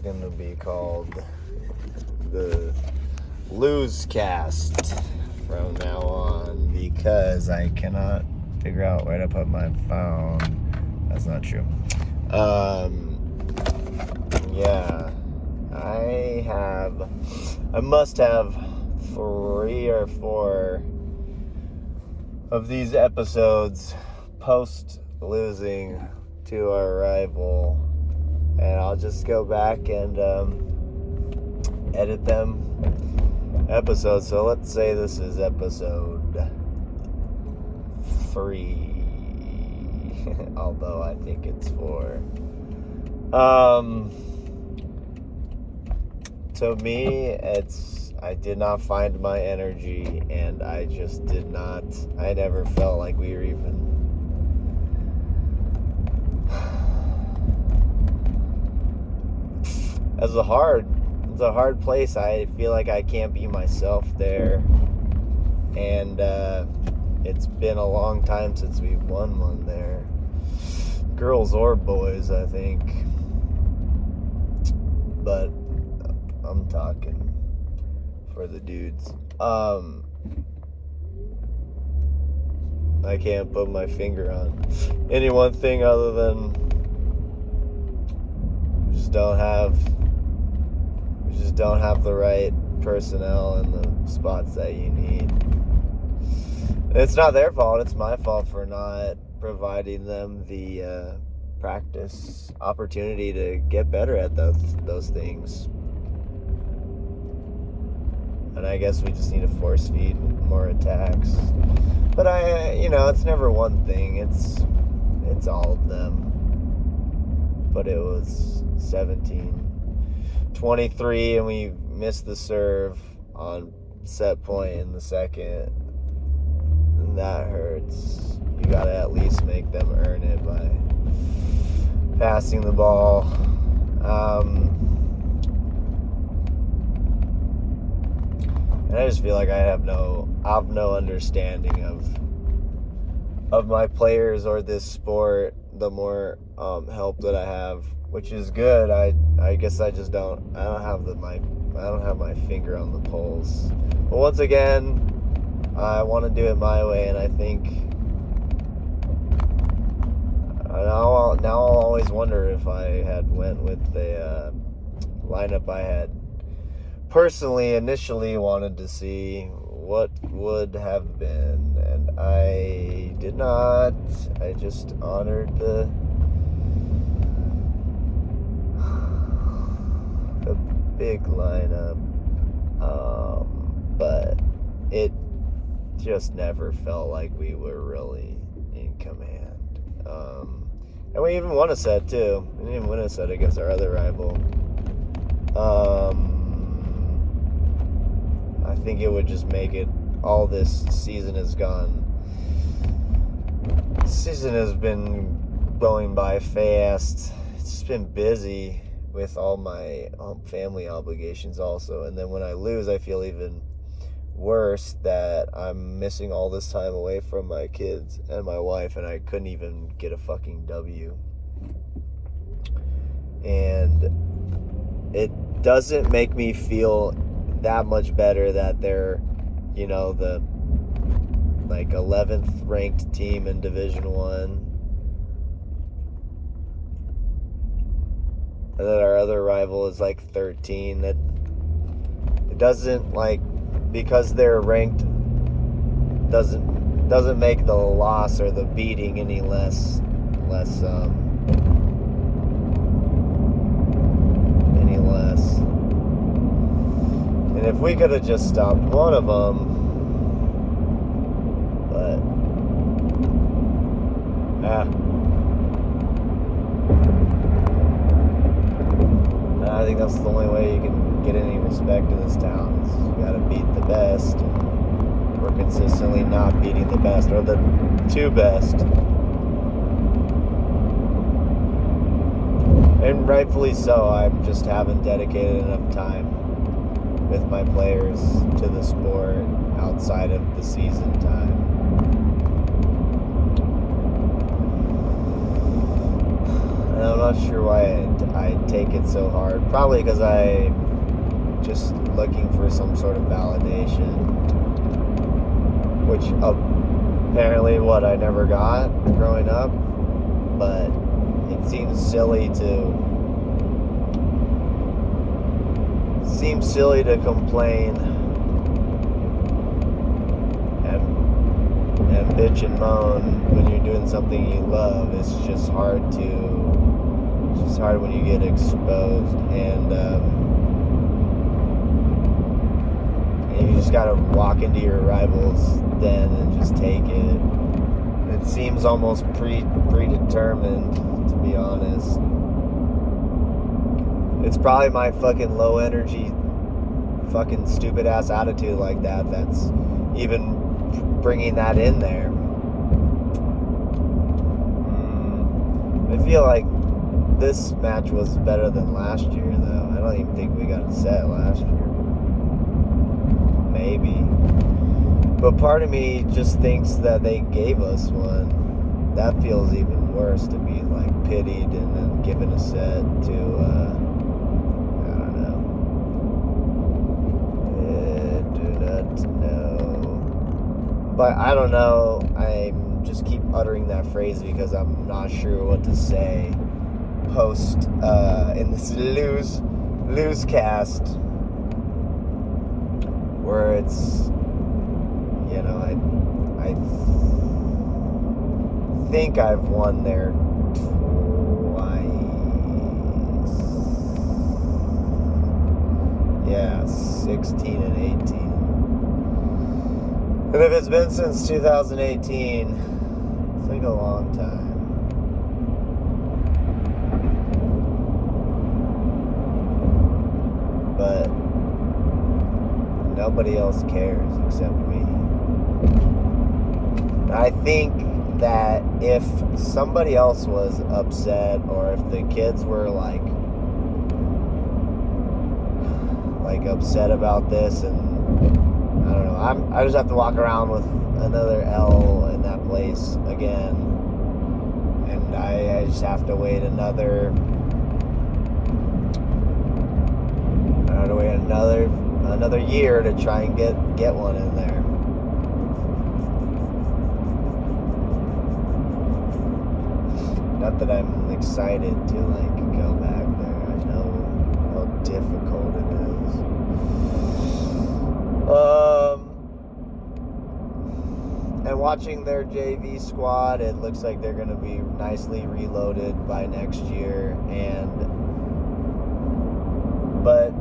going to be called the Losecast from now on because I cannot figure out where to put my phone. That's not true. Yeah, I must have 3 or 4 of these episodes post losing to our rival, and I'll just go back and edit them episodes. So let's say this is episode 3, although I think it's 4. To me, I did not find my energy, and I never felt like we were even it's a hard place. I feel like I can't be myself there, and it's been a long time since we've won one there, girls or boys, I think, but I'm talking for the dudes. I can't put my finger on any one thing other than we just don't have the right personnel in the spots that you need. It's not their fault, it's my fault for not providing them the practice opportunity to get better at those things. And I guess we just need to force feed more attacks. But it's never one thing. It's all of them. But it was 17-23, and we missed the serve on set point in the second. And that hurts. You gotta at least make them earn it by passing the ball. And I just feel like I have no understanding of my players or this sport. The more help that I have, which is good, I guess I don't have my finger on the pulse. But once again, I want to do it my way, and I think now I'll always wonder if I had went with the lineup I had personally initially wanted to see what would have been, and I did not. I just honored the big lineup, but it just never felt like we were really in command. And we even won a set too. We didn't even win a set against our other rival. I think it would just make it, all this season has gone. This season has been going by fast. It's just been busy with all my family obligations also. And then when I lose, I feel even worse that I'm missing all this time away from my kids and my wife, and I couldn't even get a fucking W. And it doesn't make me feel that much better that they're, the 11th ranked team in Division 1, and that our other rival is 13. That it doesn't, because they're ranked doesn't make the loss or the beating any less and if we could have just stopped one of them, but I think that's the only way you can get any respect in this town, is you gotta beat the best. We're consistently not beating the best, or the 2 best. And rightfully so. I just haven't dedicated enough time with my players to the sport outside of the season time. And I'm not sure why I take it so hard. Probably because I'm just looking for some sort of validation, which apparently what I never got growing up. But it seems silly to complain and bitch and moan when you're doing something you love. It's just hard when you get exposed, and you just gotta walk into your rival's den and just take it. It seems almost predetermined, to be honest. It's probably my fucking low energy, fucking stupid ass attitude like that that's even bringing that in there. I feel like this match was better than last year, though. I don't even think we got it set last year. Maybe. But part of me just thinks that they gave us one. That feels even worse, to be like pitied and then given a set to, I don't know. Do not know. But I don't know. I just keep uttering that phrase because I'm not sure what to say post in this Losecast, where it's, you know, I think I've won there twice. Yeah, 16 and 18. And if it's been since 2018, it's like a long time. But nobody else cares except me. I think that if somebody else was upset, or if the kids were like upset about this, and I don't know, I just have to walk around with another L in that place again, and I just have to wait another year to try and get one in there. Not that I'm excited to go back there. I know how difficult it is. And watching their JV squad, it looks like they're going to be nicely reloaded by next year, but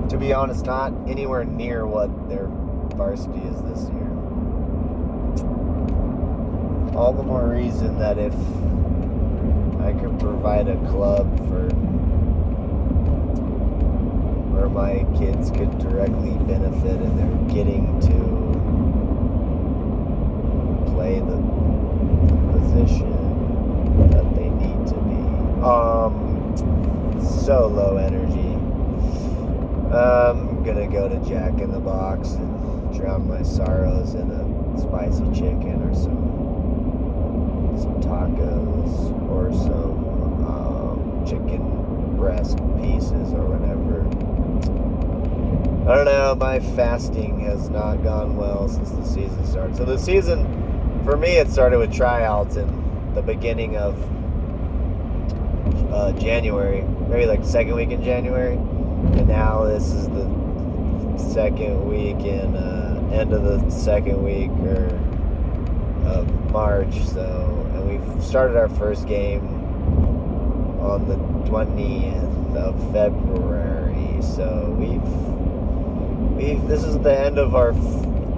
to be honest, not anywhere near what their varsity is this year. All the more reason that if I could provide a club where my kids could directly benefit, and they're getting to play the position that they need to be. So low energy. I'm gonna go to Jack in the Box and drown my sorrows in a spicy chicken or some tacos or some chicken breast pieces or whatever. I don't know, my fasting has not gone well since the season started. So the season, for me, it started with tryouts in the beginning of January, maybe like the second week in January, and now this is the second week in end of the second week of March. So, and we've started our first game on the 20th of February. So this is the end of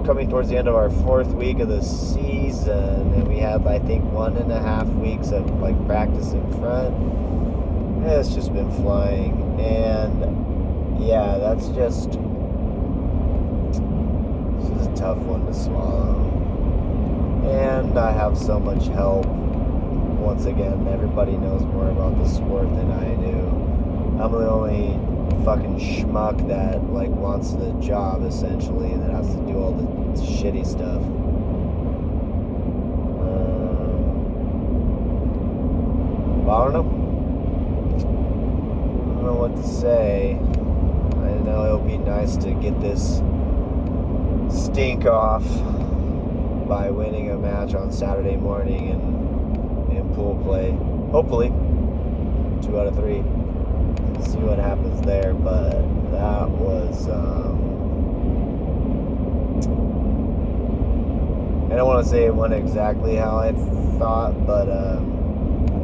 coming towards the end of our fourth week of the season, and we have, I think, 1.5 weeks of practice in front. It's just been flying, and yeah, this is a tough one to swallow. And I have so much help. Once again, everybody knows more about the sport than I do. I'm the only fucking schmuck that wants the job, essentially, and that has to do all the shitty stuff. I don't know. what to say. I know it'll be nice to get this stink off by winning a match on Saturday morning in pool play. Hopefully, 2 out of 3. See what happens there, but that was I don't want to say it went exactly how I thought, but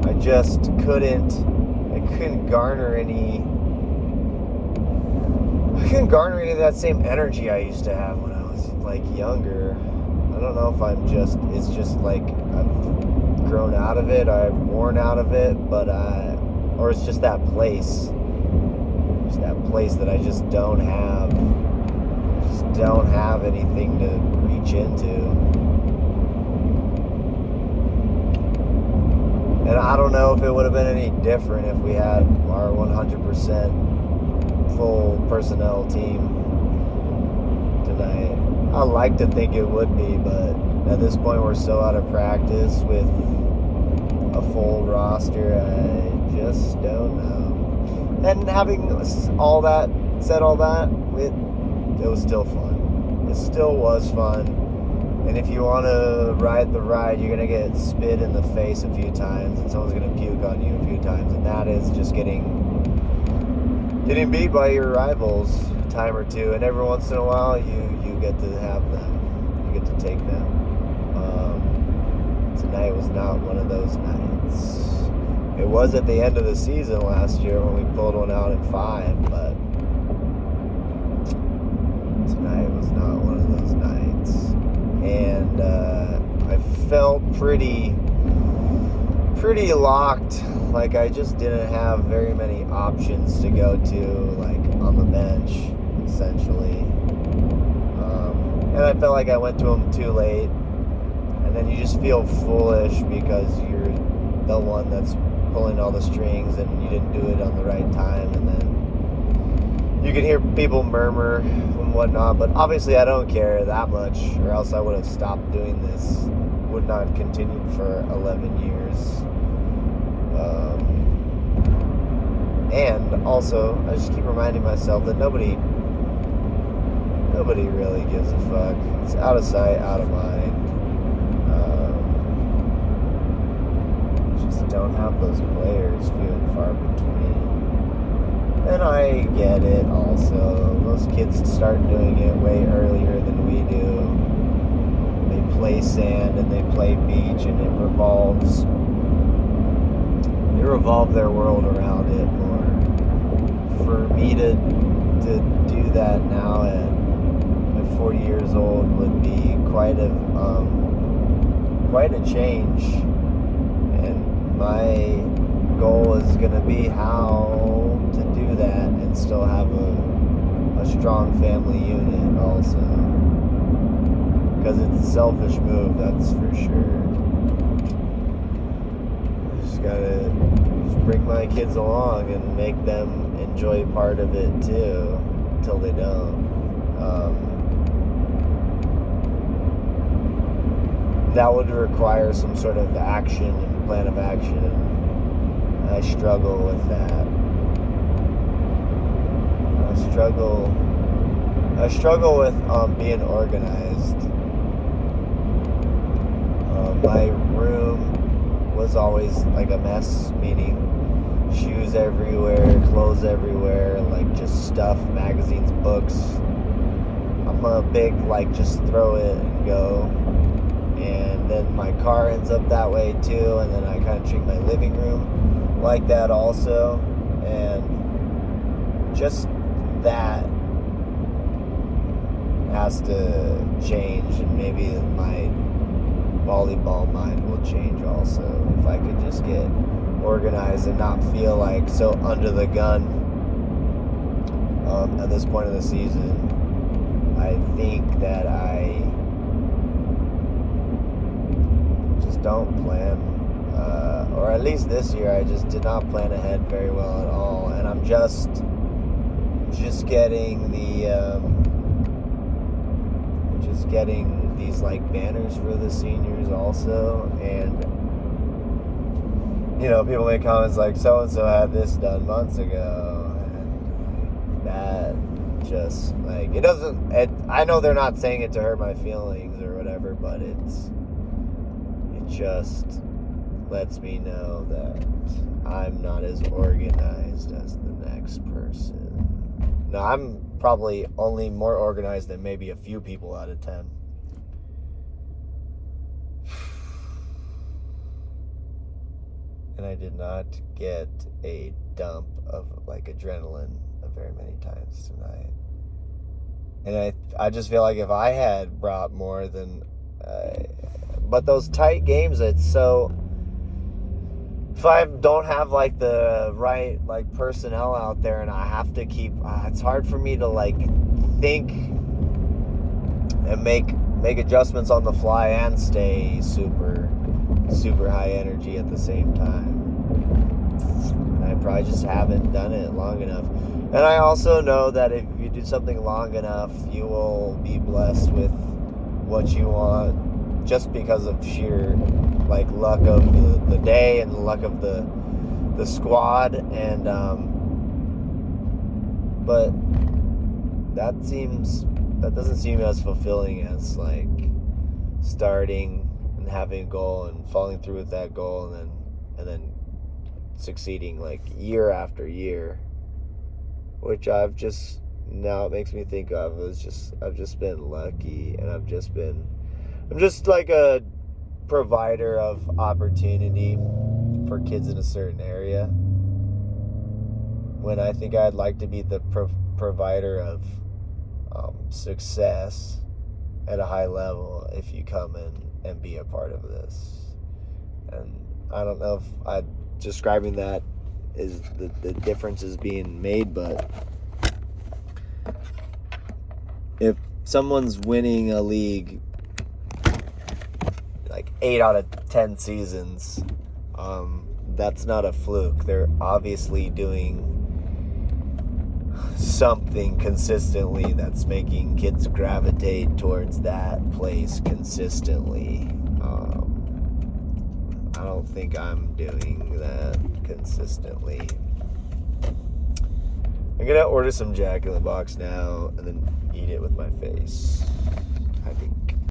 I just couldn't garner any of that same energy I used to have when I was like younger. I don't know if it's just like I've grown out of it, I've worn out of it, or it's just that place. Just that place that I just don't have anything to reach into. And I don't know if it would have been any different if we had our 100% full personnel team tonight. I like to think it would be, but at this point we're so out of practice with a full roster, I just don't know. And having all that, it was still fun. It still was fun. And if you want to ride the ride, you're going to get spit in the face a few times, and someone's going to puke on you a few times, and that is just getting beat by your rivals a time or two. And every once in a while, you get to have them. You get to take them. Tonight was not one of those nights. It was at the end of the season last year when we pulled one out in 5, but tonight was not one of those nights. And I felt pretty locked, like I just didn't have very many options to go to, like on the bench, essentially. And I felt like I went to them too late, and then you just feel foolish because you're the one that's pulling all the strings and you didn't do it on the right time, and then you can hear people murmur and whatnot, but obviously I don't care that much, or else I would have stopped doing this. Would not have continued for 11 years. And also, I just keep reminding myself that nobody really gives a fuck. It's out of sight, out of mind. Just don't have those players few and far between. And I get it also. Those kids start doing it way earlier than we do. They play sand and they play beach, and it revolves. They revolve their world around it more. For me to do that now at 40 years old would be quite a change. And my goal is going to be how to do that and still have a strong family unit also. Because it's a selfish move, that's for sure. I just gotta bring my kids along and make them enjoy part of it too, until they don't. That would require some sort of action and plan of action, and I struggle with that. I struggle with being organized. My room was always like a mess, meaning shoes everywhere, clothes everywhere, like just stuff, magazines, books. I'm a big like just throw it and go. And then my car ends up that way too, and then I kind of treat my living room like that also. And just that has to change, and maybe my volleyball mind will change also if I could just get organized and not feel like so under the gun at this point of the season. I think that I just don't plan, or at least this year I just did not plan ahead very well at all, and I'm just getting these like banners for the seniors also. And you know, people make comments like so and so had this done months ago, just like I know they're not saying it to hurt my feelings or whatever, but it just lets me know that I'm not as organized as the next person. No, I'm probably only more organized than maybe a few people out of 10. And I did not get a dump of like adrenaline very many times tonight. And I just feel like if I had brought more than... but those tight games, it's so... If I don't have like the right like personnel out there and I have to keep... it's hard for me to like think and make adjustments on the fly and stay super high energy at the same time. And I probably just haven't done it long enough. And I also know that if you do something long enough, you will be blessed with what you want, just because of sheer like luck of the day and the luck of the squad. And but that doesn't seem as fulfilling as like starting and having a goal and following through with that goal and then succeeding like year after year, which I've just... now it makes me think I've just been lucky, and I'm just like a provider of opportunity for kids in a certain area, when I think I'd like to be the provider of success at a high level if you come in and be a part of this. And I don't know if describing that is the difference is being made, but if someone's winning a league like 8 out of 10 seasons, that's not a fluke. They're obviously doing something consistently that's making kids gravitate towards that place consistently. I don't think I'm doing that consistently. I'm gonna order some Jack in the Box now and then eat it with my face.